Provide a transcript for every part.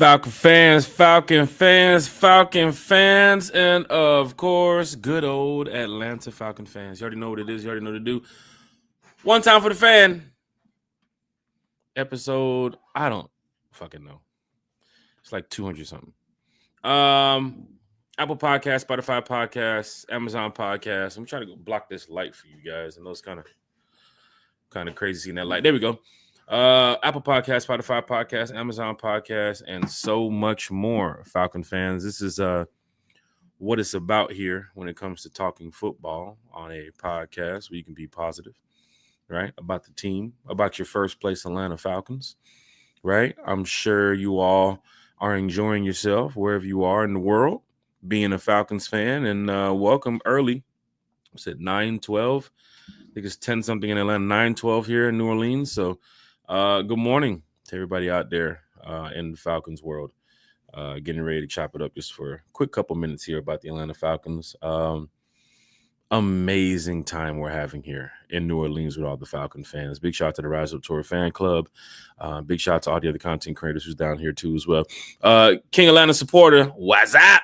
Falcon fans, and of course, good old Atlanta Falcon fans. You already know what it is. You already know what to do. One time for the fan. Episode, I don't fucking know. It's like 200 something. Apple Podcast, Spotify Podcast, Amazon Podcast. I'm trying to go block this light for you guys. I know it's kind of crazy seeing that light. There we go. Apple Podcast, Spotify Podcast, Amazon Podcast, and so much more. Falcon fans, this is what it's about here when it comes to talking football on a podcast where you can be positive, right? About the team, about your first place Atlanta Falcons, right? I'm sure you all are enjoying yourself wherever you are in the world, being a Falcons fan, and welcome early. It's at 9:12. I think it's 10 something in Atlanta, 9:12 here in New Orleans. So good morning to everybody out there in the Falcons world. Getting ready to chop it up just for a quick couple minutes here about the Atlanta Falcons. Amazing time we're having here in New Orleans with all the Falcon fans. Big shout out to the Rise Up Tour fan club. Big shout out to all the other content creators who's down here too as well. King Atlanta supporter, what's up?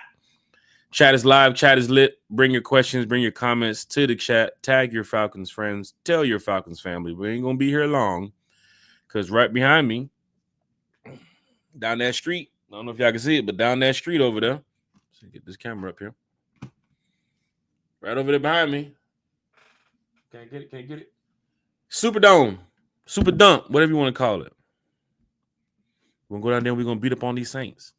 Chat is live. Chat is lit. Bring your questions. Bring your comments to the chat. Tag your Falcons friends. Tell your Falcons family. We ain't going to be here long because right behind me, down that street, I don't know if y'all can see it, but down that street over there, let's get this camera up here. Right over there behind me. Can't get it. Superdome. Super dump. Whatever you want to call it. We're going to go down there and we're going to beat up on these Saints.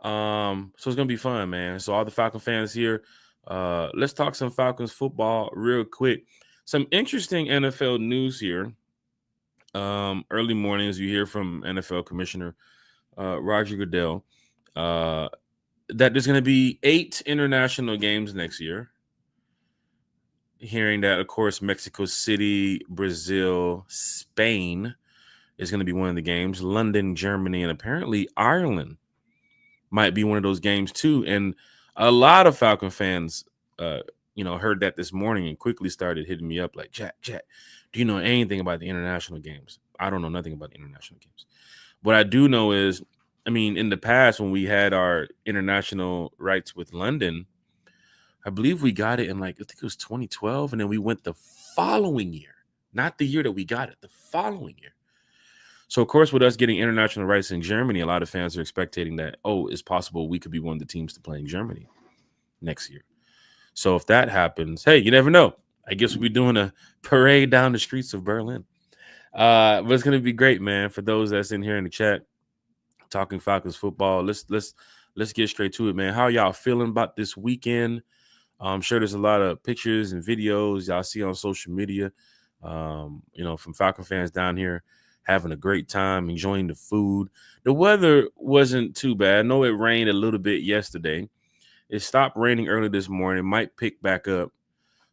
So it's gonna be fun, man. So all the Falcon fans here, let's talk some Falcons football real quick. Some interesting NFL news here. Early mornings, you hear from NFL Commissioner Roger Goodell that there's gonna be 8 international games next year. Hearing that, of course, Mexico City, Brazil, Spain is going to be one of the games. London, Germany, and apparently Ireland might be one of those games too. And a lot of Falcon fans, heard that this morning and quickly started hitting me up like, Jack, do you know anything about the international games? I don't know nothing about the international games. What I do know is, in the past when we had our international rights with London, I believe we got it in I think it was 2012. And then we went the following year, not the year that we got it, the following year. So, of course, with us getting international rights in Germany, a lot of fans are expecting that, it's possible we could be one of the teams to play in Germany next year. So if that happens, hey, you never know. I guess we'll be doing a parade down the streets of Berlin. But it's going to be great, man. For those that's in here in the chat, talking Falcons football, let's get straight to it, man. How y'all feeling about this weekend? I'm sure there's a lot of pictures and videos y'all see on social media, from Falcon fans down here. Having a great time, enjoying the food. The weather wasn't too bad. I know it rained a little bit yesterday. It stopped raining early this morning. It might pick back up.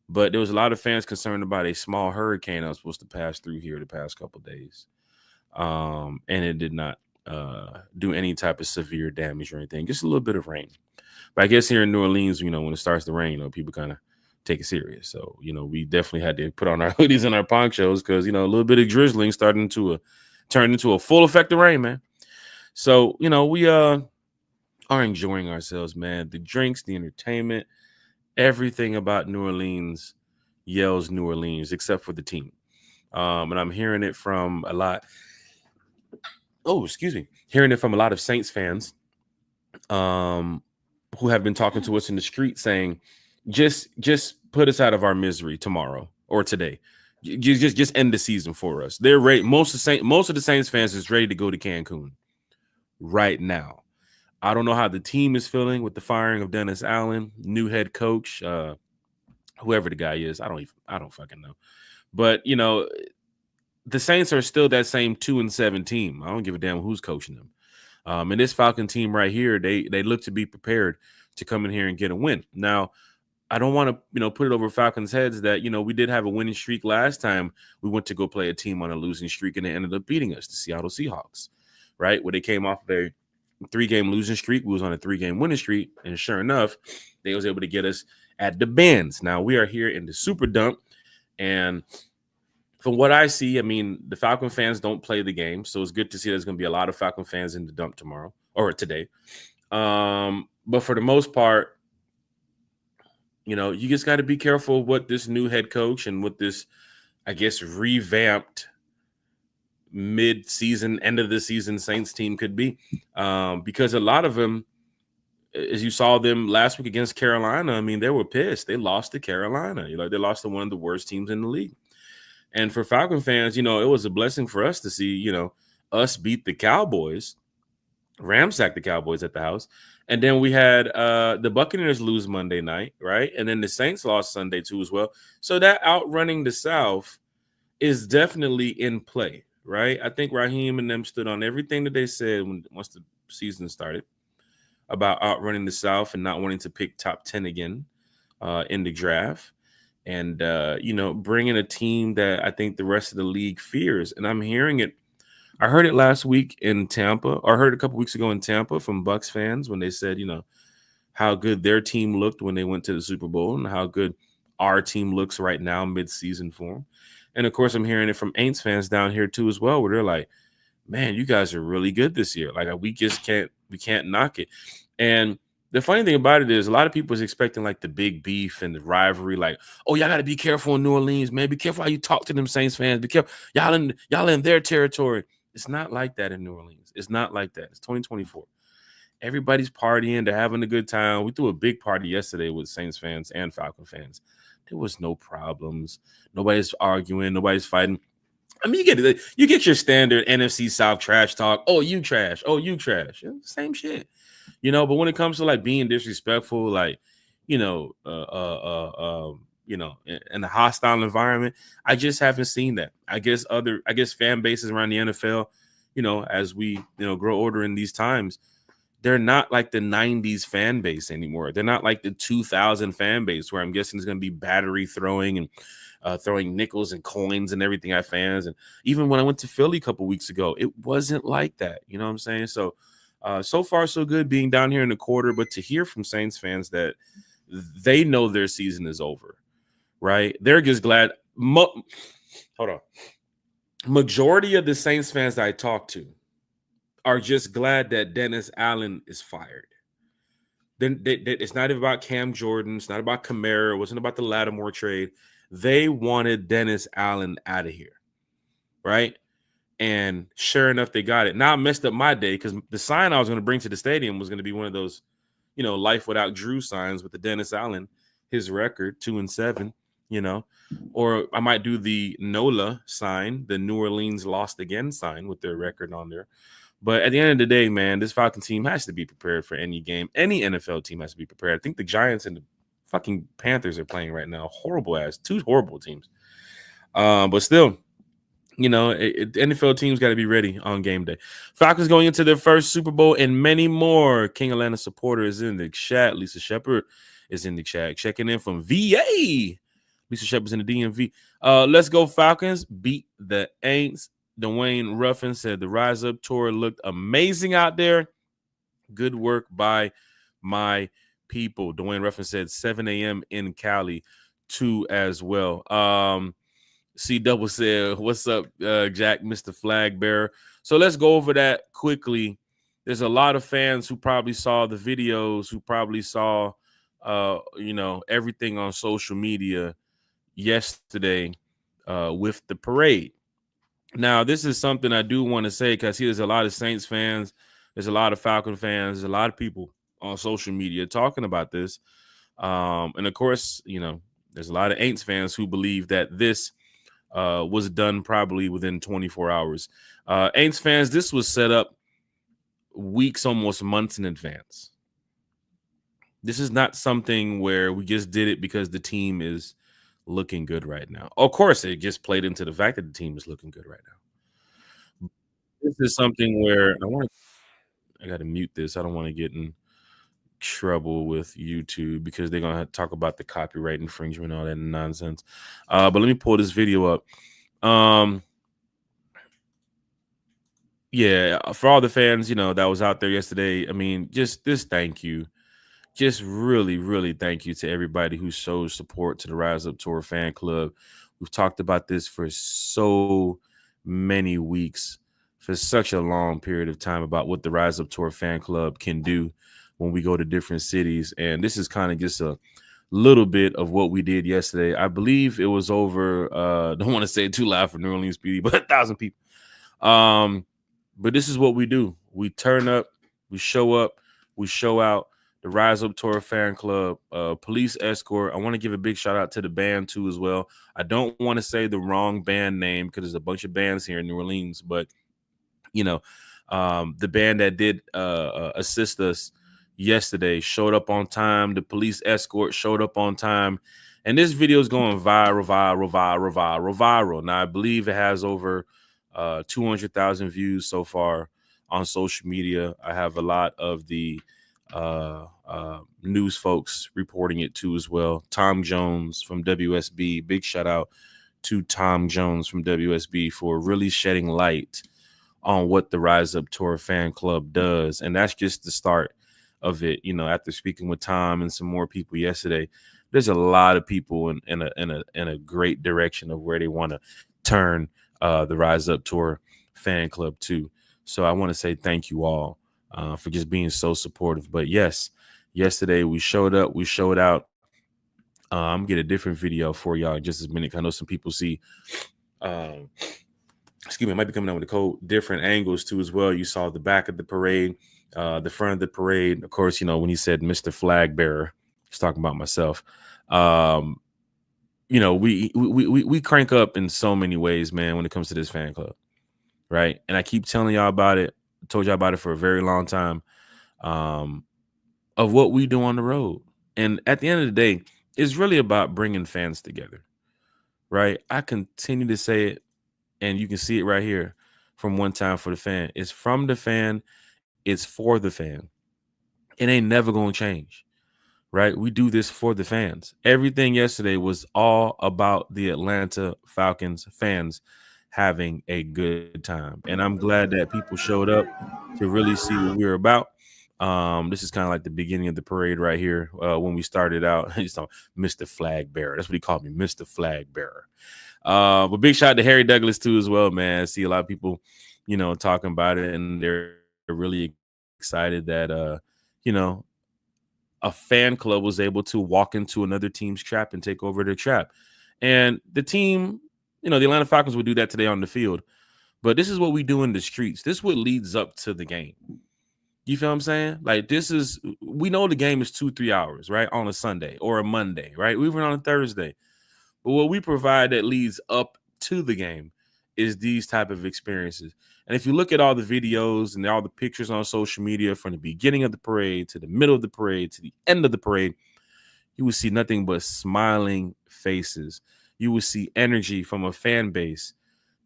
But there was a lot of fans concerned about a small hurricane that was supposed to pass through here the past couple of days. And it did not do any type of severe damage or anything. Just a little bit of rain. But I guess here in New Orleans, when it starts to rain, people kind of take it serious. So, we definitely had to put on our hoodies and our ponchos because, a little bit of drizzling turned into a full effect of rain, man. So, we are enjoying ourselves, man. The drinks, the entertainment, everything about New Orleans yells New Orleans except for the team. And I'm hearing it from a lot. Hearing it from a lot of Saints fans who have been talking to us in the street saying, just put us out of our misery tomorrow or today. Just end the season for us. They're ready. Most of the Saints fans is ready to go to Cancun right now. I don't know how the team is feeling with the firing of Dennis Allen, new head coach, whoever the guy is. I don't fucking know. But the Saints are still that same 2-7 team. I don't give a damn who's coaching them. And this Falcon team right here, they look to be prepared to come in here and get a win. Now, I don't want to, put it over Falcons' heads that, we did have a winning streak last time we went to go play a team on a losing streak, and they ended up beating us, the Seattle Seahawks, right? Where they came off their 3-game losing streak. We was on a 3-game winning streak, and sure enough, they was able to get us at the Bends. Now, we are here in the Super Dump, and from what I see, the Falcon fans don't play the game, so it's good to see there's going to be a lot of Falcon fans in the dump tomorrow or today. But for the most part, you just got to be careful what this new head coach and what this, I guess, revamped mid-season, end of the season Saints team could be, because a lot of them, as you saw them last week against Carolina, I mean, they were pissed. They lost to Carolina. They lost to one of the worst teams in the league. And for Falcon fans, it was a blessing for us to see, us beat the Cowboys, ramsack the Cowboys at the house. And then we had the Buccaneers lose Monday night, right? And then the Saints lost Sunday too as well. So that outrunning the South is definitely in play, right? I think Raheem and them stood on everything that they said once the season started about outrunning the South and not wanting to pick top 10 again in the draft. And, bringing a team that I think the rest of the league fears. And I'm hearing it. I heard it last week in Tampa, or I heard a couple weeks ago in Tampa from Bucs fans when they said, how good their team looked when they went to the Super Bowl and how good our team looks right now mid-season form. And, of course, I'm hearing it from Aints fans down here, too, as well, where they're like, man, you guys are really good this year. Like, we can't knock it. And the funny thing about it is a lot of people is expecting like the big beef and the rivalry, like, oh, y'all got to be careful in New Orleans, man. Be careful how you talk to them Saints fans. Be careful. Y'all in their territory. It's not like that in New Orleans. It's not like that. It's 2024. Everybody's partying. They're having a good time. We threw a big party yesterday with Saints fans and Falcon fans. There was no problems. Nobody's arguing. Nobody's fighting. I mean, you get your standard NFC South trash talk. Oh, you trash. Oh, you trash. Same shit. But when it comes to like being disrespectful, like, in a hostile environment, I just haven't seen that. I guess fan bases around the NFL, as we, grow older in these times, they're not like the 90s fan base anymore. They're not like the 2000 fan base where I'm guessing it's going to be battery throwing and throwing nickels and coins and everything at fans. And even when I went to Philly a couple weeks ago, it wasn't like that. You know what I'm saying? So, so far so good being down here in the quarter, but to hear from Saints fans that they know their season is over, right? They're just glad. Hold on. Majority of the Saints fans that I talk to are just glad that Dennis Allen is fired. Then it's not about Cam Jordan. It's not about Kamara. It wasn't about the Lattimore trade. They wanted Dennis Allen out of here, right? And sure enough, they got it. Now I messed up my day because the sign I was going to bring to the stadium was going to be one of those, life without Drew signs with the Dennis Allen, his record 2-7, or I might do the NOLA sign, the New Orleans lost again sign with their record on there. But at the end of the day, man, this Falcon team has to be prepared for any game. Any NFL team has to be prepared. I think the Giants and the fucking Panthers are playing right now. Two horrible teams. But still, NFL teams got to be ready on game day. Falcons going into their first Super Bowl and many more. King Atlanta supporter is in the chat. Lisa Shepard is in the chat. Checking in from VA. Lisa Shepard's in the DMV. Let's go Falcons. Beat the Aints. Dwayne Ruffin said the Rise Up tour looked amazing out there. Good work by my people. Dwayne Ruffin said 7 a.m. in Cali too as well. C Double said, what's up, Jack, Mr. Flag Bearer? So let's go over that quickly. There's a lot of fans who probably saw the videos, who probably saw, everything on social media yesterday with the parade. Now, this is something I do want to say because there's a lot of Saints fans, there's a lot of Falcon fans, there's a lot of people on social media talking about this. And of course, there's a lot of Aints fans who believe that this was done probably within 24 hours. Aints fans, this was set up weeks, almost months in advance. This is not something where we just did it because the team is looking good right now. Of course, it just played into the fact that the team is looking good right now. This is something where I got to mute this. I don't want to get in trouble with YouTube because they're gonna talk about the copyright infringement and all that nonsense. But let me pull this video up. Yeah, for all the fans, that was out there yesterday. I mean, just this thank you. Just really, really thank you to everybody who shows support to the Rise Up Tour fan club. We've talked about this for so many weeks. for such a long period of time about what the Rise Up Tour fan club can do when we go to different cities. And this is kind of just a little bit of what we did yesterday. I believe it was over, don't want to say it too loud for New Orleans PD, but 1,000 people. But this is what we do. We turn up, we show out. The Rise Up Tour fan club, police escort. I want to give a big shout out to the band too as well. I don't want to say the wrong band name because there's a bunch of bands here in New Orleans, but the band that did assist us yesterday showed up on time. The police escort showed up on time, and this video is going viral. Now I believe it has over 200,000 views so far on social media. I have a lot of the news folks reporting it too as well. Tom Jones from WSB, big shout out to Tom Jones from WSB for really shedding light on what the Rise Up Tour fan club does. And that's just the start of it. After speaking with Tom and some more people yesterday, there's a lot of people in a great direction of where they want to turn the Rise Up Tour fan club to. So I want to say thank you all for just being so supportive. But yes, yesterday we showed up, we showed out. I'm gonna get a different video for y'all in just a minute. I know some people see excuse me, I might be coming out with a cold different angles too as well. You saw the back of the parade, the front of the parade. Of course, when he said Mr. Flag Bearer, he's talking about myself. We crank up in so many ways, man, when it comes to this fan club, right? And I keep telling y'all about it. I told y'all about it for a very long time, of what we do on the road. And at the end of the day, it's really about bringing fans together, right? I continue to say it, and you can see it right here from One Time for the Fan. It's from the fan. It's for the fan. It ain't never going to change, right? We do this for the fans. Everything yesterday was all about the Atlanta Falcons fans having a good time. And I'm glad that people showed up to really see what we were about. This is kind of like the beginning of the parade right here. When we started out, he's talking Mr. Flag Bearer. That's what he called me, Mr. Flag Bearer. But big shout out to Harry Douglas too as well, man. I see a lot of people, talking about it, and they're really excited that a fan club was able to walk into another team's trap and take over their trap. And the team, the Atlanta Falcons would do that today on the field. But this is what we do in the streets. This is what leads up to the game. You feel what I'm saying? Like, we know the game is 2-3 hours, right? On a Sunday or a Monday, right? We were on a Thursday. But what we provide that leads up to the game is these type of experiences. And if you look at all the videos and all the pictures on social media from the beginning of the parade to the middle of the parade to the end of the parade, you will see nothing but smiling faces. You will see energy from a fan base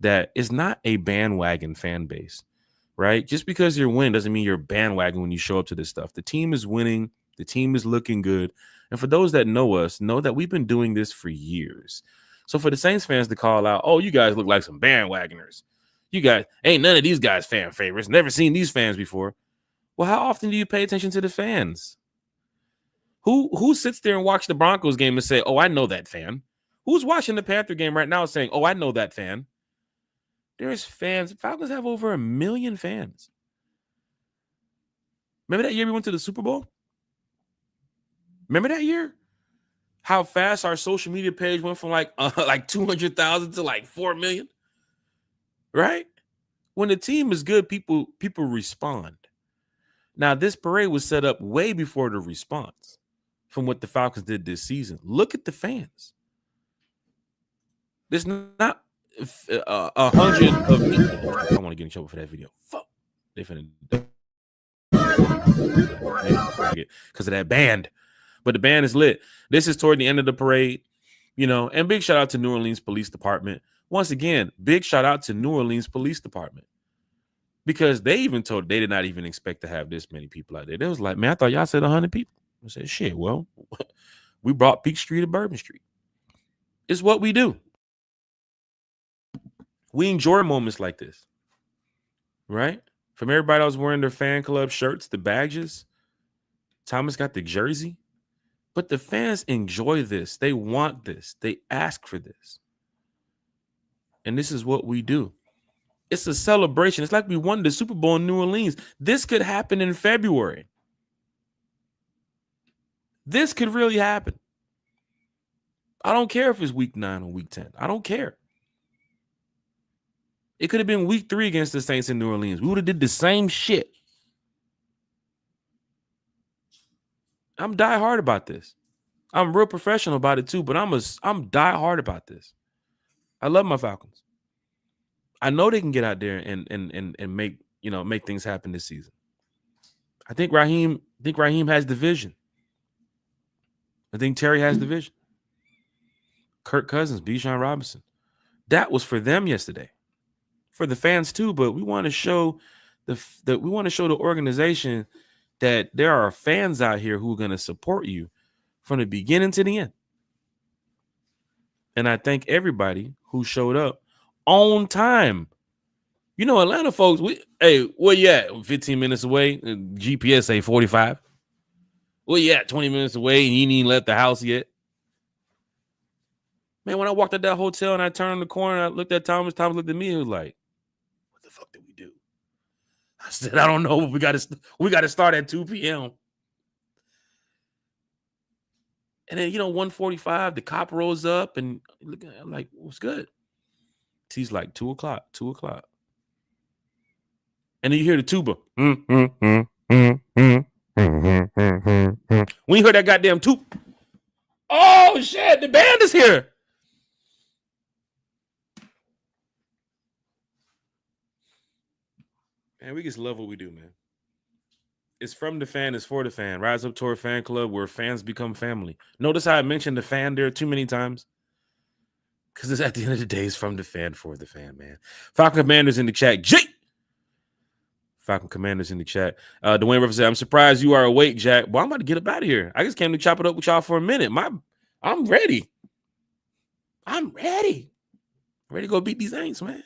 that is not a bandwagon fan base, right? Just because you're winning doesn't mean you're bandwagon when you show up to this stuff. The team is winning. The team is looking good. And for those that know us, know that we've been doing this for years. So for the Saints fans to call out, oh, you guys look like some bandwagoners. You guys ain't none of these guys fan favorites. Never seen these fans before. Well, how often do you pay attention to the fans? Who sits there and watch the Broncos game and say, oh, I know that fan? Who's watching the Panther game right now saying, oh, I know that fan? There's fans. Falcons have over 1 million fans. Remember that year we went to the Super Bowl? Remember that year? How fast our social media page went from like 200,000 to like 4 million, right? When the team is good, people respond. Now, this parade was set up way before the response from what the Falcons did this season. Look at the fans. There's not 100 of me. I don't want to get in trouble for that video. Fuck. They finna because of that band. But the band is lit. This is toward the end of the parade, and big shout out to New Orleans Police Department. Once again, big shout out to New Orleans Police Department, because they even told they did not even expect to have this many people out there. They was like, man, I thought y'all said 100 people. I said, shit, well, we brought Peak Street to Bourbon Street. It's what we do. We enjoy moments like this, right? From everybody that was wearing their fan club shirts, the badges. Thomas got the jersey. But the fans enjoy this. They want this. They ask for this. And this is what we do. It's a celebration. It's like we won the Super Bowl in New Orleans. This could happen in February. This could really happen. I don't care if it's week 9 or week 10. I don't care. It could have been week 3 against the Saints in New Orleans. We would have did the same shit. I'm die hard about this. I'm real professional about it too, but I'm die hard about this. I love my Falcons. I know they can get out there and make things happen this season. I think Raheem has the vision. I think Terry has the vision. Kirk Cousins, Bijan Robinson. That was for them yesterday. For the fans too, but we want to show the organization that there are fans out here who are going to support you from the beginning to the end. And I thank everybody who showed up on time. You know, Atlanta folks, where you at? 15 minutes away. GPS say 45. Where you at? 20 minutes away, and you ain't even left the house yet. Man, when I walked out that hotel and I turned the corner, I looked at Thomas. Thomas looked at me and was like, "What the fuck did we do?" I said, "I don't know. But we got to start at 2 p.m." And then 1:45, the cop rolls up and I'm like, "What's good?" He's like, 2 o'clock. And then you hear the tuba. When you heard that goddamn tuba, oh shit, the band is here. Man, we just love what we do, man. It's from the fan, it's for the fan. Rise Up Tour Fan Club, where fans become family. Notice how I mentioned the fan there too many times? Because it's at the end of the day, it's from the fan, for the fan, man. Falcon Commanders in the chat. Falcon Commanders in the chat. Dwayne Rivers said, "I'm surprised you are awake, Jack." Well, I'm about to get up out of here. I just came to chop it up with y'all for a minute. I'm ready. I'm ready. Ready to go beat these Aints, man.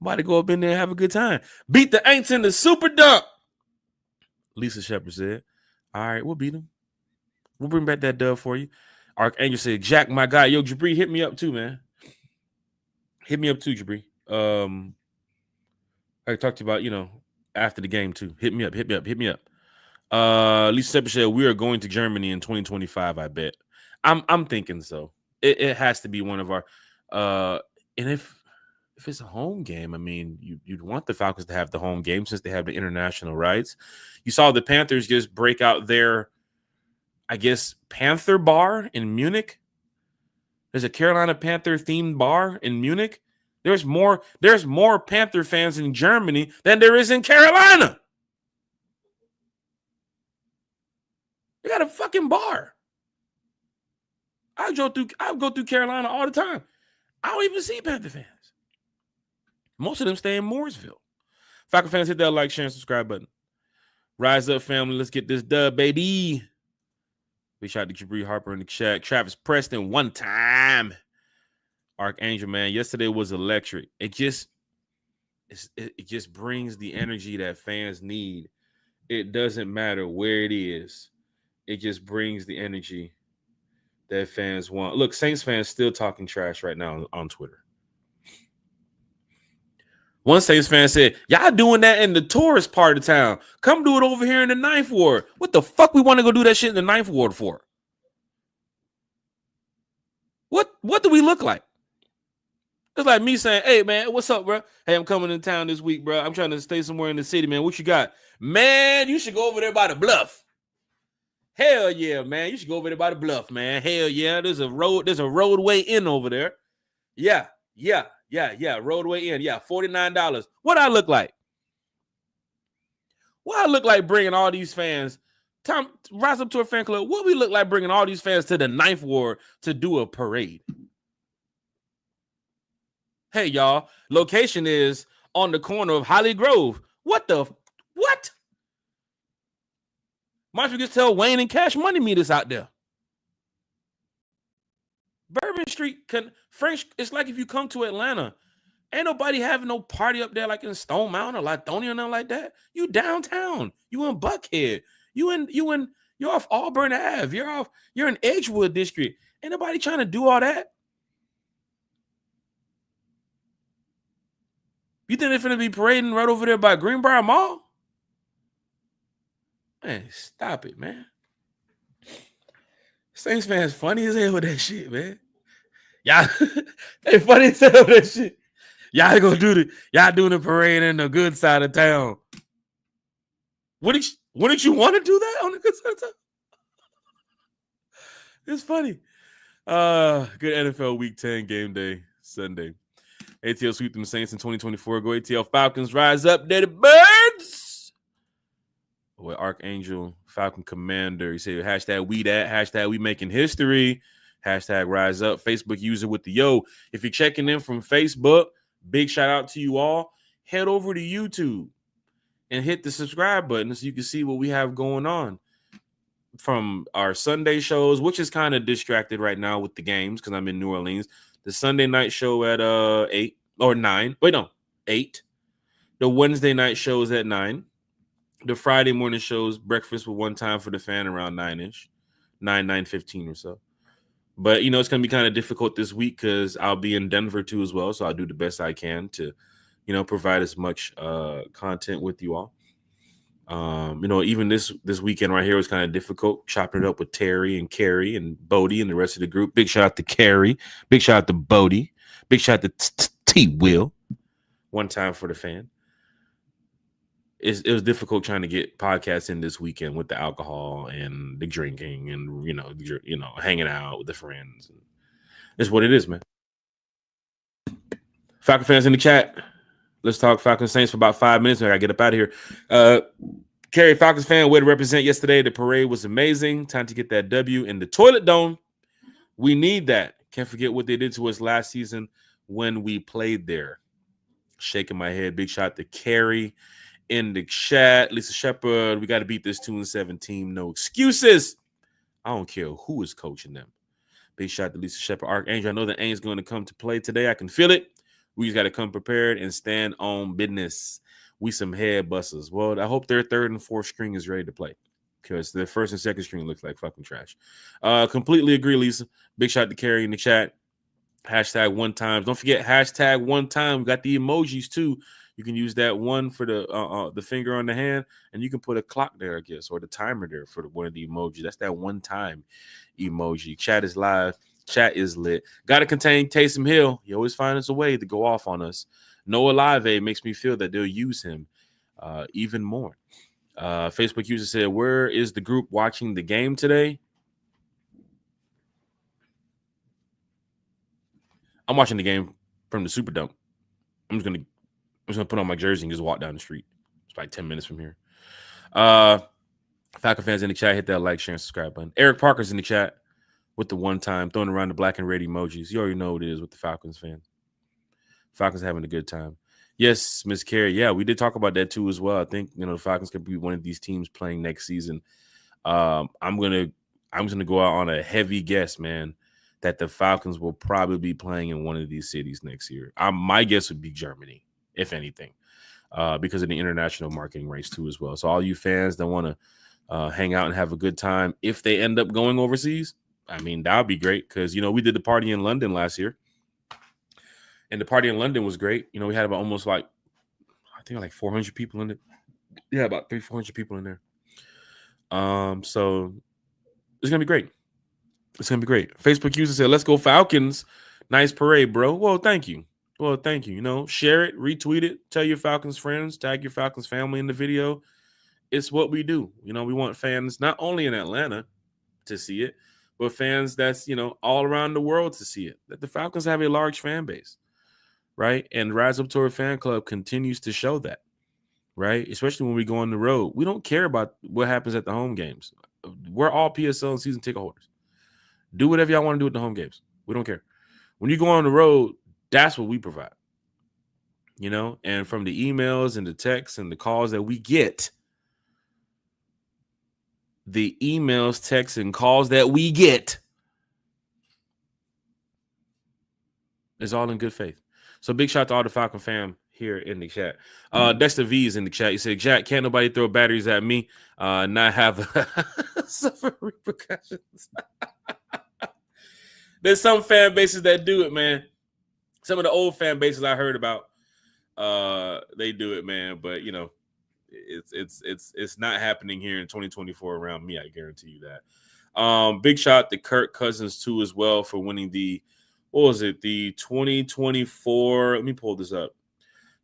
I'm about to go up in there and have a good time. Beat the Aints in the super dunk. Lisa Shepard said, "All right, we'll beat them. We'll bring back that dub for you." Archangel said, "Jack, my guy. Yo, Jabri, hit me up too, man. Hit me up too, Jabri. I talked about, after the game too. Hit me up. Lisa Shepard said, "We are going to Germany in 2025, I bet." I'm thinking so. It has to be one of our and if it's a home game, I mean, you'd want the Falcons to have the home game since they have the international rights. You saw the Panthers just break out their, I guess, Panther bar in Munich. There's a Carolina Panther themed bar in Munich. There's more Panther fans in Germany than there is in Carolina. They got a fucking bar. I go through Carolina all the time. I don't even see Panther fans. Most of them stay in Mooresville. Falcon fans, hit that like, share, and subscribe button. Rise up, family. Let's get this dub, baby. We shot to Jabri Harper in the chat. Travis Preston, one time. Archangel, man. Yesterday was electric. It just brings the energy that fans need. It doesn't matter where it is. It just brings the energy that fans want. Look, Saints fans still talking trash right now on Twitter. One Saints fan said, "Y'all doing that in the tourist part of town. Come do it over here in the 9th Ward. What the fuck we want to go do that shit in the 9th Ward for? What do we look like?" It's like me saying, "Hey, man, what's up, bro? Hey, I'm coming in town this week, bro. I'm trying to stay somewhere in the city, man. What you got? Man, you should go over there by the Bluff. Hell yeah, man. You should go over there by the Bluff, man. Hell yeah. There's a roadway in over there. Yeah. Roadway in. Yeah, $49. What I look like? What I look like bringing all these fans? Rise Up to a Fan Club. What we look like bringing all these fans to the 9th Ward to do a parade? Hey, y'all. Location is on the corner of Holly Grove. What? Might as well just tell Wayne and Cash Money meet us out there. Bourbon Street, French. It's like if you come to Atlanta, ain't nobody having no party up there like in Stone Mountain or Lithonia or nothing like that. You downtown. You in Buckhead. You're off Auburn Ave. You're in Edgewood District. Ain't nobody trying to do all that. You think they're finna be parading right over there by Greenbrier Mall? Man, stop it, man. Saints fans funny as hell with that shit, man. Y'all, they funny as hell with that shit. Y'all gonna do y'all doing the parade in the good side of town. Wouldn't you want to do that on the good side of town? It's funny. Good NFL Week 10 game day Sunday. ATL sweep them Saints in 2024. Go ATL Falcons, rise up, they're the birds. Boy, Archangel, Falcon Commander. He said, hashtag we that, hashtag we making history, hashtag rise up. Facebook user with the yo. If you're checking in from Facebook, big shout out to you all. Head over to YouTube and hit the subscribe button so you can see what we have going on from our Sunday shows, which is kind of distracted right now with the games because I'm in New Orleans. The Sunday night show at 8 or 9. Wait, no, 8. The Wednesday night shows at 9. The Friday morning shows, breakfast with one time for the fan around 9-ish, 9:15 or so. But, it's going to be kind of difficult this week because I'll be in Denver too as well. So I'll do the best I can to, provide as much content with you all. Even this weekend right here was kind of difficult, chopping it up with Terry and Carrie and Bodie and the rest of the group. Big shout out to Carrie. Big shout out to Bodie. Big shout out to T-Will. One time for the fan. It was difficult trying to get podcasts in this weekend with the alcohol and the drinking and hanging out with the friends. It's what it is, man. Falcon fans in the chat. Let's talk Falcons Saints for about 5 minutes. I gotta get up out of here. Carrie, Falcons fan, way to represent yesterday. The parade was amazing. Time to get that W in the toilet dome. We need that. Can't forget what they did to us last season when we played there. Shaking my head. Big shot to Carrie in the chat. Lisa Shepard, we got to beat this 2-7 team. No excuses. I don't care who is coaching them. Big shot to Lisa Shepard. Archangel, I know that Aints going to come to play today. I can feel it. We just got to come prepared and stand on business. We some head busters. Well, I hope their third and fourth string is ready to play because their first and second string looks like fucking trash. Completely agree, Lisa. Big shot to Carrie in the chat. Hashtag one time. Don't forget hashtag one time. We got the emojis too. You can use that one for the finger on the hand, and you can put a clock there, I guess, or the timer there for one of the emojis. That's that one time emoji. Chat is live. Chat is lit. Got to contain Taysom Hill. He always finds a way to go off on us. Noah Live makes me feel that they'll use him even more. Facebook user said, where is the group watching the game today? I'm watching the game from the Superdome. I'm just gonna put on my jersey and just walk down the street. It's like 10 minutes from here. Falcon fans in the chat, hit that like, share, and subscribe button. Eric Parker's in the chat with the one time, throwing around the black and red emojis. You already know what it is with the Falcons fan. Falcons having a good time. Yes, Miss Carey. Yeah, we did talk about that too as well. I think the Falcons could be one of these teams playing next season. I'm just gonna go out on a heavy guess, man, that the Falcons will probably be playing in one of these cities next year. My guess would be Germany, if anything, because of the international marketing race too as well. So all you fans that want to hang out and have a good time, if they end up going overseas, I mean, that would be great because, we did the party in London last year. And the party in London was great. We had about almost like 400 people in it. Yeah, about 300-400 people in there. So it's going to be great. It's going to be great. Facebook user said, let's go Falcons. Nice parade, bro. Well, thank you. Share it, retweet it, tell your Falcons friends, tag your Falcons family in the video. It's what we do. We want fans not only in Atlanta to see it, but fans that's, all around the world to see it. That the Falcons have a large fan base, right? And Rise Up Tour Fan Club continues to show that, right? Especially when we go on the road. We don't care about what happens at the home games. We're all PSL and season ticket holders. Do whatever y'all want to do at the home games. We don't care. When you go on the road, that's what we provide. And from the emails and the texts and the calls that we get, is all in good faith. So big shout out to all the Falcon fam here in the chat. Dexter V is in the chat. He said, Jack, can't nobody throw batteries at me, not have suffer repercussions. There's some fan bases that do it, man. Some of the old fan bases I heard about, they do it, man. But it's not happening here in 2024 around me. I guarantee you that. Big shot to Kirk Cousins too as well for winning the the 2024. Let me pull this up.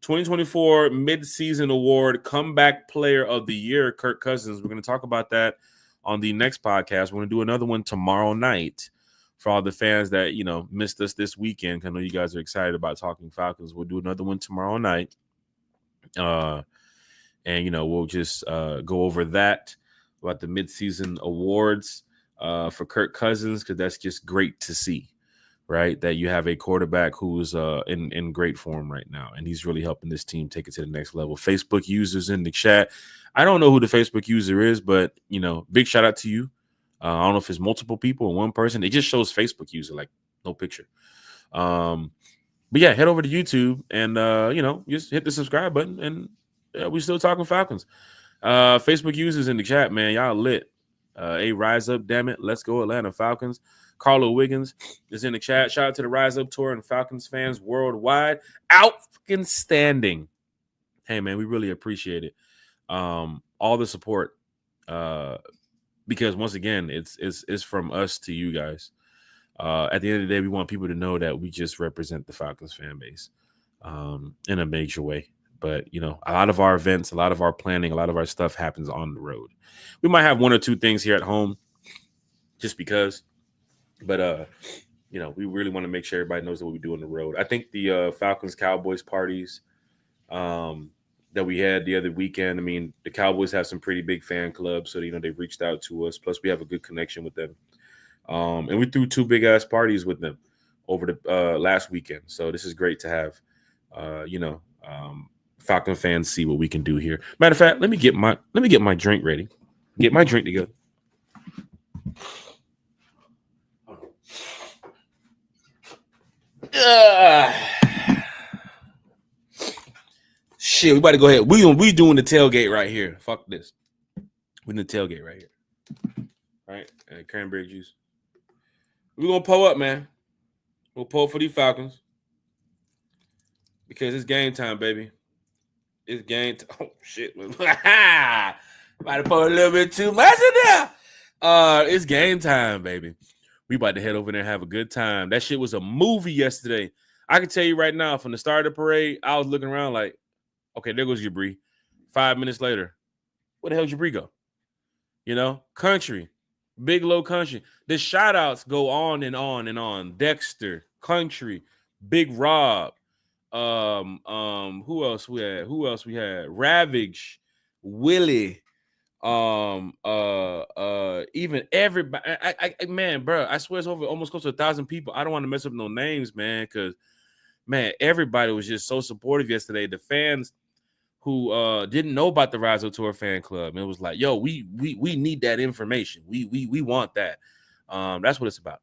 2024 midseason award, comeback player of the year, Kirk Cousins. We're going to talk about that on the next podcast. We're going to do another one tomorrow night for all the fans that missed us this weekend. I know you guys are excited about talking Falcons. We'll do another one tomorrow night. And we'll just go over that about the midseason awards for Kirk Cousins, because that's just great to see, right? That you have a quarterback who's in great form right now, and he's really helping this team take it to the next level. Facebook users in the chat. I don't know who the Facebook user is, but big shout out to you. I don't know if it's multiple people or one person. It just shows Facebook user, like no picture. But yeah, head over to YouTube and just hit the subscribe button, and we still talking Falcons. Facebook users in the chat, man, y'all lit. Rise up, damn it. Let's go Atlanta Falcons. Carlo Wiggins is in the chat. Shout out to the Rise Up Tour and Falcons fans worldwide. Outstanding. Hey, man, we really appreciate it. All the support. Because once again, it's from us to you guys. At the end of the day, we want people to know that we just represent the Falcons fan base in a major way. But, a lot of our events, a lot of our planning, a lot of our stuff happens on the road. We might have one or two things here at home just because. But, we really want to make sure everybody knows what we do on the road. I think the Falcons-Cowboys parties that we had the other weekend, I mean, the Cowboys have some pretty big fan clubs. So, they've reached out to us. Plus, we have a good connection with them. And we threw two big-ass parties with them over the last weekend. So, this is great to have, Falcon fans see what we can do here. Matter of fact, let me get my drink ready. Get my drink together. Shit, we about to go ahead. We doing the tailgate right here. Fuck this. We doing the tailgate right here. All right, cranberry juice. We're gonna pull up, man. We'll pull for these Falcons because it's game time, baby. It's game time. Oh shit! About to pull a little bit too much in there. It's game time, baby. We about to head over there and have a good time. That shit was a movie yesterday. I can tell you right now, from the start of the parade, I was looking around like, okay, there goes Jabri. 5 minutes later, where the hell Jabri go? Country, Big Low Country. The shout outs go on and on and on. Dexter, Country, Big Rob. Who else we had? Ravage, Willie. Even everybody. Man, bro, I swear it's over almost close to 1,000 people. I don't want to mess up no names, man, because man, everybody was just so supportive yesterday. The fans who didn't know about the Rise Up Tour fan club, it was like, yo, we need that information. We want that. That's what it's about.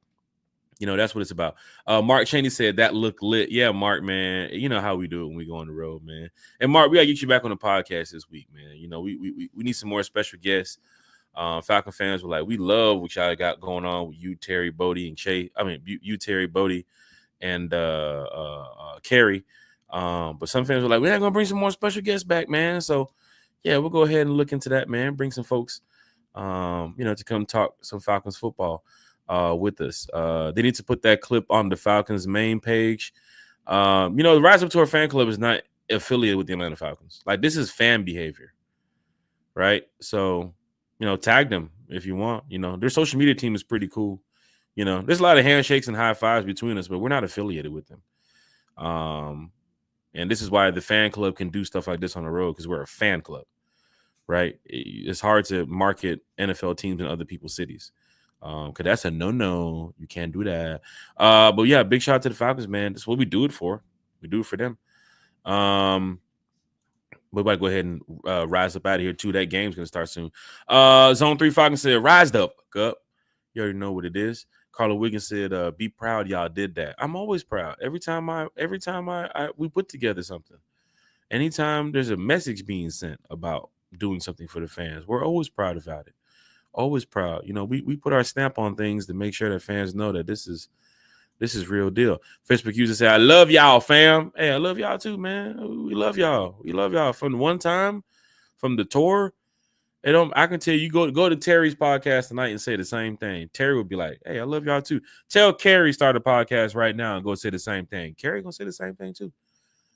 That's what it's about. Mark Cheney said that looked lit. Yeah, Mark, man. You know how we do it when we go on the road, man. And Mark, we gotta get you back on the podcast this week, man. We need some more special guests. Falcon fans were like, we love what y'all got going on with you, Terry Bodie, and Chase. I mean, you, Terry Bodie, and Kerry. But some fans were like, we're not gonna bring some more special guests back, man. So yeah, we'll go ahead and look into that, man. Bring some folks, to come talk some Falcons football with us. They need to put that clip on the Falcons main page. The Rise Up Tour fan club is not affiliated with the Atlanta Falcons. Like, this is fan behavior, right? So, tag them if you want. Their social media team is pretty cool. There's a lot of handshakes and high fives between us, but we're not affiliated with them. And this is why the fan club can do stuff like this on the road, because we're a fan club, right? It's hard to market NFL teams in other people's cities. Because that's a no. You can't do that. But yeah, big shout out to the Falcons, man. That's what we do it for. We do it for them. We might go ahead and rise up out of here too. That game's gonna start soon. Zone 3 Falcons said, "Rise up, up." You already know what it is. Carla Wiggins said, "Be proud, y'all did that." I'm always proud. Every time we put together something. Anytime there's a message being sent about doing something for the fans, we're always proud about it. Always proud. We put our stamp on things to make sure that fans know that this is This is real deal. Facebook user say, I love y'all, fam. Hey, I love y'all too, man. We love y'all. We love y'all. From the one time, from the tour, I can tell you go to Terry's podcast tonight and say the same thing. Terry would be like, hey, I love y'all too. Tell Carrie start a podcast right now and go say the same thing. Carrie gonna say the same thing too.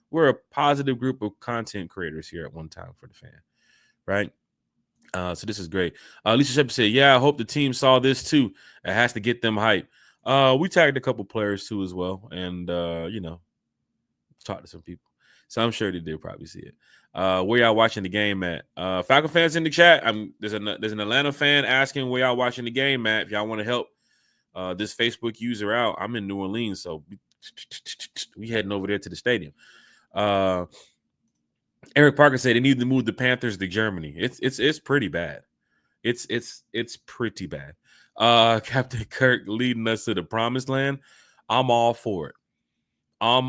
We're a positive group of content creators here at One Time for the Fan, right? So this is great. Lisa Shepard said, yeah, I hope the team saw this too. It has to get them hype. We tagged a couple players too as well, and talked to some people. So I'm sure they did probably see it. Where y'all watching the game at? Falcon fans in the chat. There's an Atlanta fan asking where y'all watching the game at. If y'all want to help this Facebook user out, I'm in New Orleans, so we heading over there to the stadium. Eric Parker said they need to move the Panthers to Germany. It's pretty bad. It's pretty bad. Captain Kirk leading us to the promised land. I'm all for it. I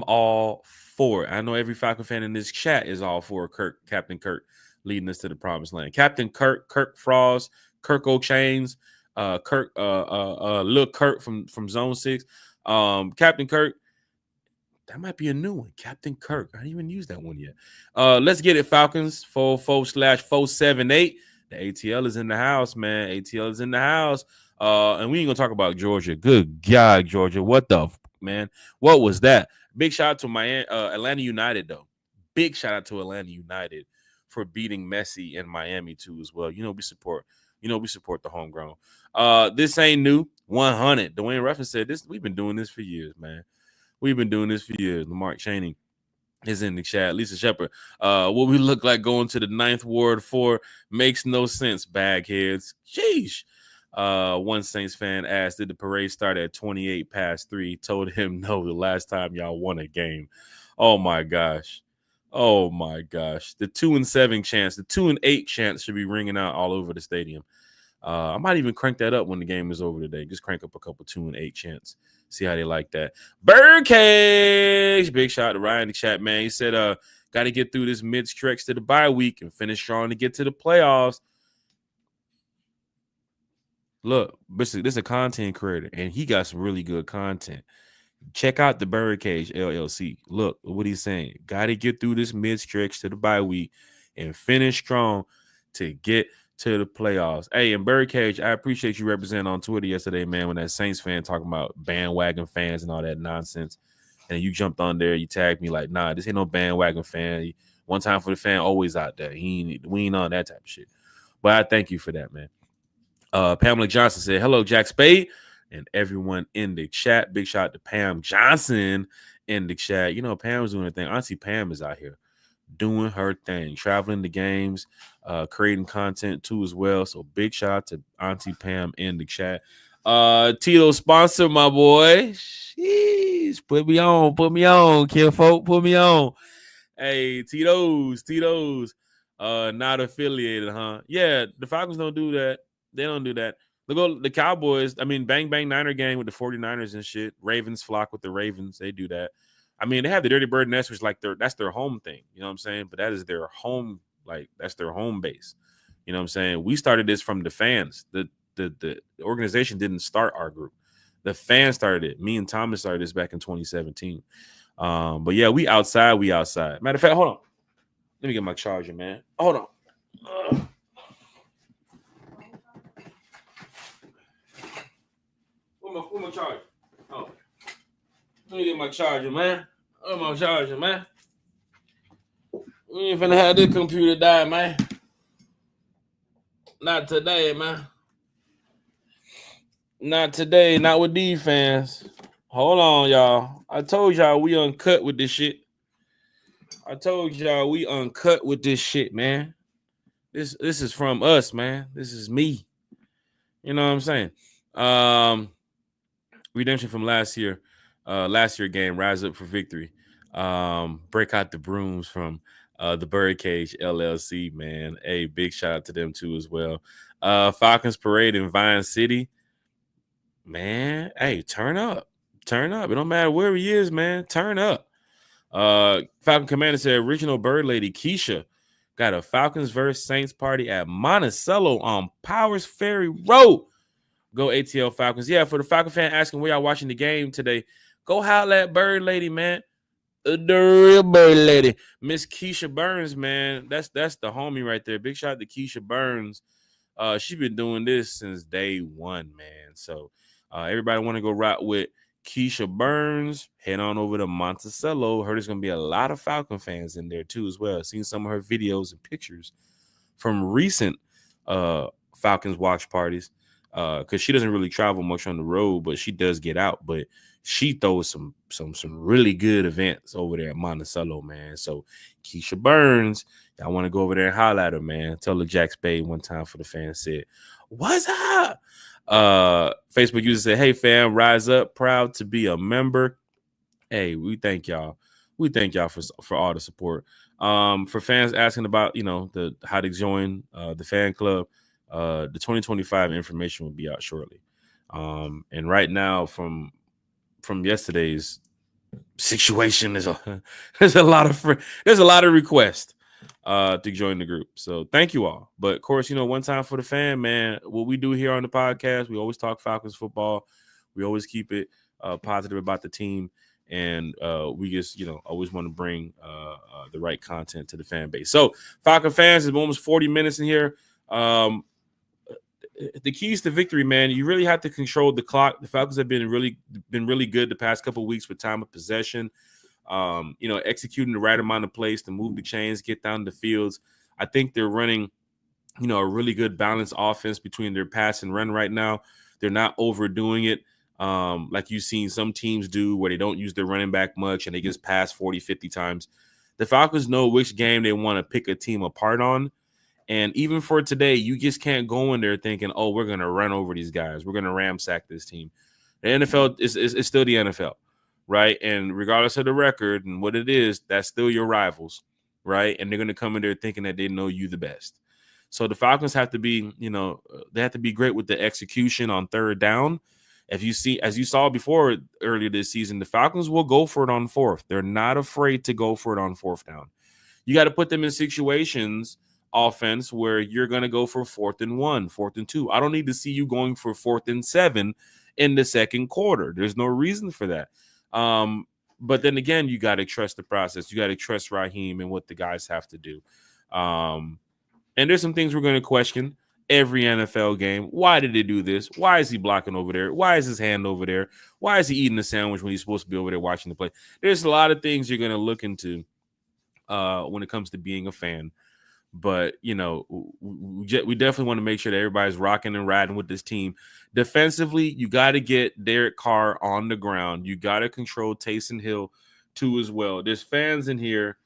know every Falcon fan in this chat is all for Captain Kirk leading us to the promised land. Captain Kirk Frost, Kirk O'Chains, Lil Kirk from Zone 6. Captain Kirk, that might be a new one. Captain Kirk. I didn't even use that one yet. Let's get it, Falcons. 44/478. The ATL is in the house, man. ATL is in the house. And we ain't gonna talk about Georgia. Good God, Georgia. What the man? What was that? Big shout out to Atlanta United, though. Big shout out to Atlanta United for beating Messi and Miami too, as well. We support the homegrown. This ain't new. 100. Dwayne Ruffin said this. We've been doing this for years, man. We've been doing this for years. Mark Chaney is in the chat. Lisa Shepard. What we look like going to the 9th Ward for makes no sense, bagheads. Sheesh. One Saints fan asked, did the parade start at 3? Told him no, the last time y'all won a game. Oh my gosh. The 2-7 chants, the 2-8 chants should be ringing out all over the stadium. I might even crank that up when the game is over today. Just crank up a couple 2-8 chants. See how they like that. Birdcage. Big shout out to Ryan in the chat, man. He said, got to get through this mid-stretch to the bye week and finish strong to get to the playoffs. Look, this is a content creator, and he got some really good content. Check out the Birdcage LLC. Look what he's saying. Got to get through this mid-stretch to the bye week and finish strong to get to the playoffs. Hey, and Birdcage, I appreciate you representing on Twitter yesterday, man, when that Saints fan talking about bandwagon fans and all that nonsense. And you jumped on there, you tagged me like, nah, this ain't no bandwagon fan. One time for the fan, always out there. We ain't on that type of shit. But I thank you for that, man. Pamela Johnson said, hello, Jack Spade, and everyone in the chat. Big shout out to Pam Johnson in the chat. Pam's doing her thing. Auntie Pam is out here doing her thing, traveling to games, creating content too as well. So big shout out to Auntie Pam in the chat. Tito sponsor, my boy. Jeez, put me on, kid folk, put me on. Hey, Tito's, not affiliated, huh? Yeah, the Falcons don't do that. They don't do that. The Cowboys, Bang Bang Niner gang with the 49ers and shit. Ravens flock with the Ravens. They do that. They have the Dirty Bird Nest, which that's their home thing. You know what I'm saying? But that is their home, that's their home base. You know what I'm saying? We started this from the fans. The organization didn't start our group. The fans started it. Me and Thomas started this back in 2017. But yeah, we outside. Matter of fact, hold on. Let me get my charger, man. Hold on. Where my charger? Oh. Let me get my charger, man. Where my charger, man? We ain't finna have this computer die, man. Not today, man. Not today. Not with these fans. Hold on, y'all. I told y'all we uncut with this shit. Man. This is from us, man. This is me. You know what I'm saying? Redemption from last year game, Rise Up for Victory. Break out the brooms from the Birdcage LLC, man. Hey, big shout out to them too as well. Falcons Parade in Vine City. Man, hey, turn up. It don't matter where he is, man. Turn up. Falcon Commander said original bird lady Keisha got a Falcons vs. Saints party at Monticello on Powers Ferry Road. Go ATL Falcons. Yeah, for the Falcon fan asking where y'all watching the game today, Go holler at Bird Lady, man. The real Bird Lady, Miss Keisha Burns, man. That's the homie right there. Big shout out to Keisha Burns. She's been doing this since day one, man. So everybody want to go rock with Keisha Burns. Head on over to Monticello. Heard there's gonna be a lot of Falcon fans in there too, as well. Seen some of her videos and pictures from recent Falcons watch parties. Because she doesn't really travel much on the road, but she does get out. But she throws some really good events over there at Monticello, man. So Keisha Burns, I want to go over there and holler at her, man. Tell her Jack Spade one time for the fans said, "What's up?" Facebook user said, "Hey fam, rise up, proud to be a member." Hey, we thank y'all. We thank y'all for all the support. For fans asking about the how to join the fan club, the 2025 information will be out shortly. And right now, from yesterday's situation, there's a lot of requests to join the group. So thank you all. But of course, one time for the fan, man. What we do here on the podcast, we always talk Falcons football. We always keep it positive about the team. And we just, always want to bring the right content to the fan base. So, Falcon fans, it's almost 40 minutes in here. The keys to victory, man, you really have to control the clock. The Falcons have been really good the past couple of weeks with time of possession. Executing the right amount of plays to move the chains, get down the fields. I think they're running, a really good balanced offense between their pass and run right now. They're not overdoing it. Like you've seen some teams do where they don't use their running back much and they just pass 40, 50 times. The Falcons know which game they want to pick a team apart on. And even for today, you just can't go in there thinking, oh, we're going to run over these guys. We're going to ramsack this team. The NFL is still the NFL, right? And regardless of the record and what it is, that's still your rivals, right? And they're going to come in there thinking that they know you the best. So the Falcons have to be, they have to be great with the execution on third down. As you saw before earlier this season, the Falcons will go for it on fourth. They're not afraid to go for it on fourth down. You got to put them in situations, offense, where you're going to go for 4th and 1, 4th and 2. I don't need to see you going for 4th and 7 in the second quarter. There's no reason for that. But then again, you got to trust the process. You got to trust Raheem and what the guys have to do. And there's some things we're going to question every NFL game. Why did they do this? Why is he blocking over there? Why is his hand over there? Why is he eating a sandwich when he's supposed to be over there watching the play? There's a lot of things you're going to look into when it comes to being a fan. But, we definitely want to make sure that everybody's rocking and riding with this team. Defensively, you got to get Derek Carr on the ground. You got to control Taysom Hill, too, as well. There's fans in here.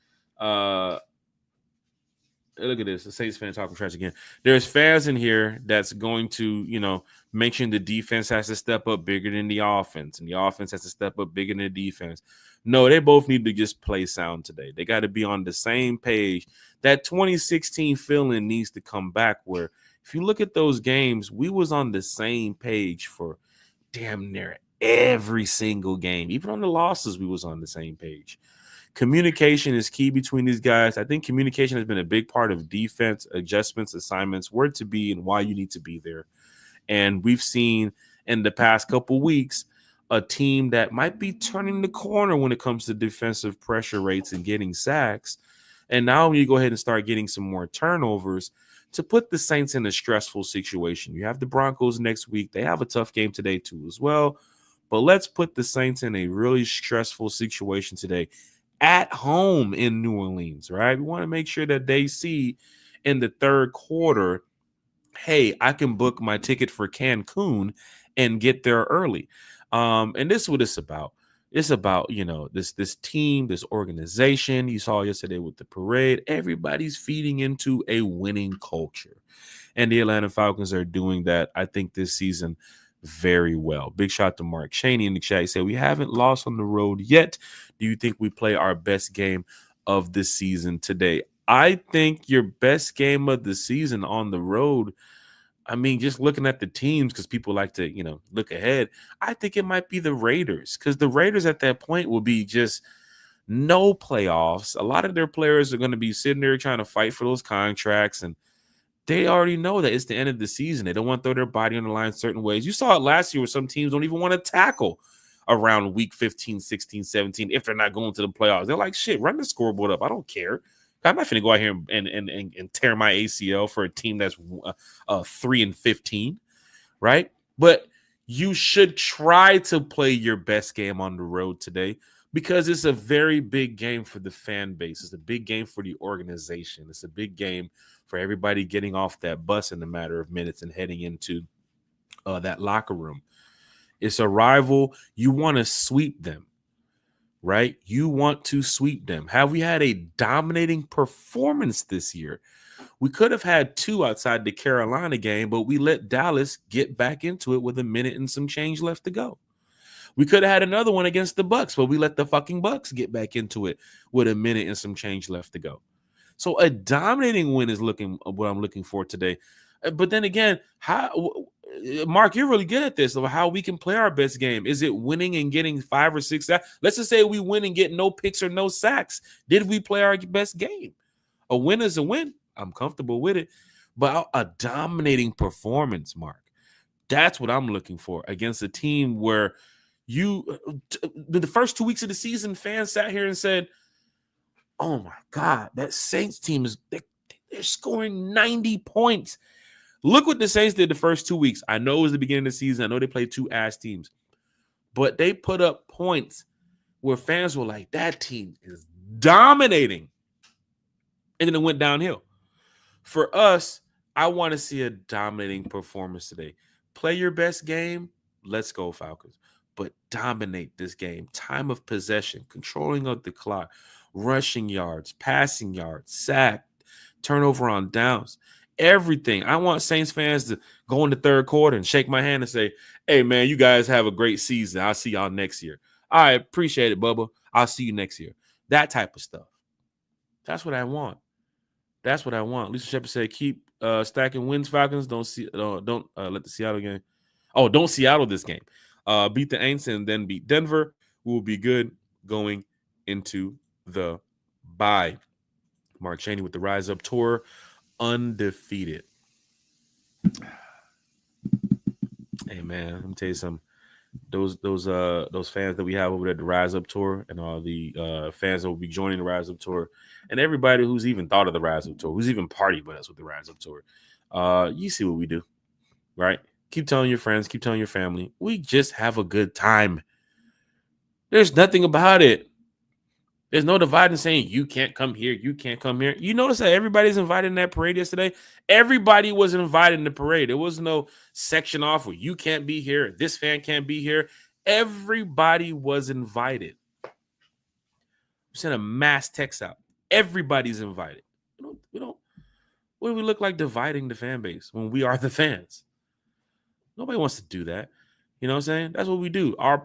Look at this. The Saints fan talking trash again. There's fans in here that's going to, mention the defense has to step up bigger than the offense, and the offense has to step up bigger than the defense. No, they both need to just play sound today. They got to be on the same page. That 2016 feeling needs to come back, where if you look at those games, we was on the same page for damn near every single game. Even on the losses, we was on the same page. Communication is key between these guys. I think communication has been a big part of defense, adjustments, assignments, where to be and why you need to be there. And we've seen in the past couple weeks a team that might be turning the corner when it comes to defensive pressure rates and getting sacks. And now when you go ahead and start getting some more turnovers to put the Saints in a stressful situation. You have the Broncos next week. They have a tough game today too as well. But let's put the Saints in a really stressful situation today at home in New Orleans, right? We want to make sure that they see in the third quarter, hey, I can book my ticket for Cancun and get there early. And this is what it's about. It's about, this team, this organization. You saw yesterday with the parade. Everybody's feeding into a winning culture. And the Atlanta Falcons are doing that, I think, this season very well. Big shout to Mark Cheney in the chat. He said, we haven't lost on the road yet. Do you think we play our best game of the season today? I think your best game of the season on the road, I mean, just looking at the teams, because people like to, look ahead, I think it might be the Raiders, because the Raiders at that point will be just no playoffs. A lot of their players are going to be sitting there trying to fight for those contracts, and they already know that it's the end of the season. They don't want to throw their body on the line certain ways. You saw it last year where some teams don't even want to tackle around week 15, 16, 17 if they're not going to the playoffs. They're like, shit, run the scoreboard up. I don't care. I'm not going to go out here and tear my ACL for a team that's 3-15, right? But you should try to play your best game on the road today because it's a very big game for the fan base. It's a big game for the organization. It's a big game for everybody getting off that bus in a matter of minutes and heading into that locker room. It's a rival. You want to sweep them, right? You want to sweep them. Have we had a dominating performance this year? We could have had 2 outside the Carolina game, but we let Dallas get back into it with a minute and some change left to go. We could have had another one against the Bucks, but we let the fucking Bucks get back into it with a minute and some change left to go. So a dominating win is what I'm looking for today. But then again, Mark, you're really good at this, of how we can play our best game. Is it winning and getting 5 or 6 sacks? Let's just say we win and get no picks or no sacks. Did we play our best game? A win is a win. I'm comfortable with it. But a dominating performance, Mark, that's what I'm looking for against a team where the first 2 weeks of the season, fans sat here and said, oh my God, that Saints team they're scoring 90 points. Look what the Saints did the first 2 weeks. I know it was the beginning of the season. I know they played 2 ass teams, but they put up points where fans were like, that team is dominating. And then it went downhill. For us, I want to see a dominating performance today. Play your best game. Let's go, Falcons. But dominate this game. Time of possession, controlling of the clock, rushing yards, passing yards, sack, turnover on downs, everything. I want Saints fans to go in the third quarter and shake my hand and say, hey, man, you guys have a great season. I'll see y'all next year. I appreciate it, Bubba. I'll see you next year. That type of stuff. That's what I want. That's what I want. Lisa Shepard said, keep stacking wins, Falcons. Don't let the Seattle game. Oh, don't Seattle this game. Beat the Aints and then beat Denver. We will be good going into the bye. Mark Chaney with the Rise Up Tour, undefeated. Hey man, let me tell you something. Those fans that we have over at the Rise Up Tour, and all the fans that will be joining the Rise Up Tour, and everybody who's even thought of the Rise Up Tour, who's even partied with us with the Rise Up Tour, you see what we do, right? Keep telling your friends, keep telling your family. We just have a good time. There's nothing about it. There's no dividing saying you can't come here, you can't come here. You notice that everybody's invited in that parade yesterday? Everybody was invited in the parade. There was no section off where you can't be here, this fan can't be here. Everybody was invited. We sent a mass text out. Everybody's invited. What do we look like dividing the fan base when we are the fans? Nobody wants to do that. You know what I'm saying? That's what we do. Our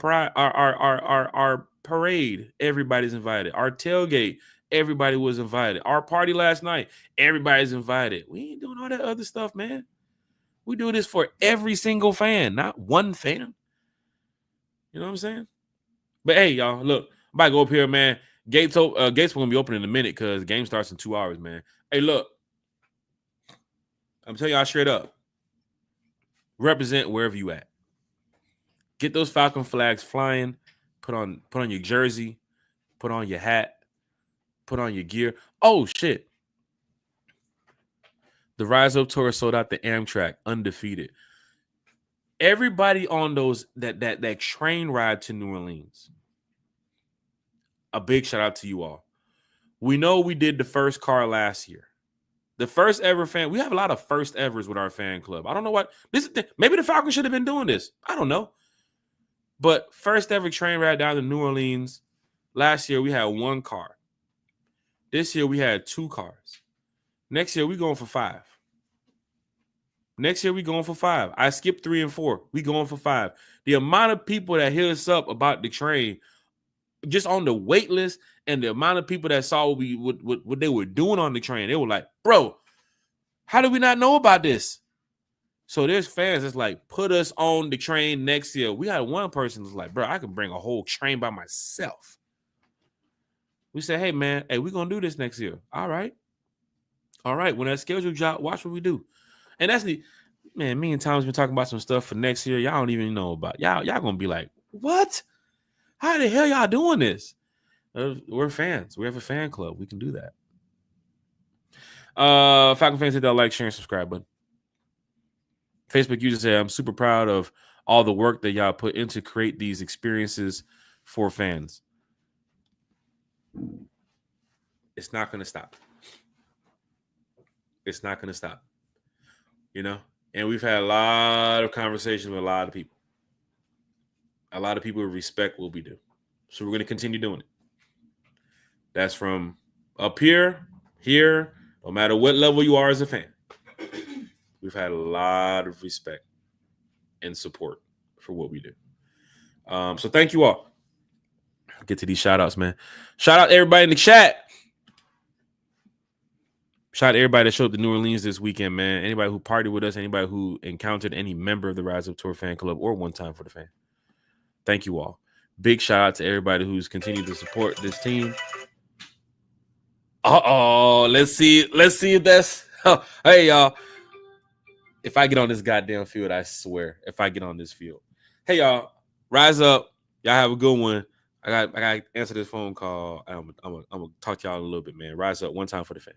parade, everybody's invited. Our tailgate, everybody was invited. Our party last night, everybody's invited. We ain't doing all that other stuff, man. We do this for every single fan, not one fan. You know what I'm saying? But hey, y'all, look, I'm about to go up here, man. Gates are going to be open in a minute because the game starts in 2 hours, man. Hey, look, I'm telling y'all straight up. Represent wherever you at. Get those Falcon flags flying. Put on your jersey. Put on your hat. Put on your gear. Oh, shit. The Rise Up Tour sold out the Amtrak, undefeated. Everybody on those that train ride to New Orleans, a big shout out to you all. We know we did the first car last year. The first ever fan. We have a lot of first evers with our fan club. I don't know what this is. Maybe the Falcons should have been doing this. I don't know. But first ever train ride down to New Orleans. Last year we had 1 car. This year we had 2 cars. Next year we going for 5. Next year we going for 5. I skipped 3 and 4. We going for 5. The amount of people that hit us up about the train, just on the wait list, and the amount of people that saw what they were doing on the train, they were like, bro, how did we not know about this? So there's fans that's like, put us on the train next year. We had one person that's like, bro, I can bring a whole train by myself. We said, hey, man, hey, we're going to do this next year. All right. When that schedule drop, watch what we do. And that's man, me and Tom's been talking about some stuff for next year. Y'all don't even know about. Y'all going to be like, what? How the hell y'all doing this? We're fans. We have a fan club. We can do that. Falcon fans, hit that like, share, and subscribe button. Facebook user said, I'm super proud of all the work that y'all put in to create these experiences for fans. It's not going to stop. It's not going to stop. You know? And we've had a lot of conversations with a lot of people. A lot of people who respect what we do. So we're going to continue doing it. That's from up here, no matter what level you are as a fan. We've had a lot of respect and support for what we do. So thank you all. I'll get to these shout outs, man. Shout out to everybody in the chat. Shout out to everybody that showed up to New Orleans this weekend, man. Anybody who partied with us, anybody who encountered any member of the Rise Up Tour fan club or One Time for the Fan. Thank you all. Big shout out to everybody who's continued to support this team. Let's see if that's hey y'all. If I get on this goddamn field, I swear. If I get on this field. Hey y'all, rise up. Y'all have a good one. I got to answer this phone call. I'm gonna talk to y'all in a little bit, man. Rise up. One Time for the Fan.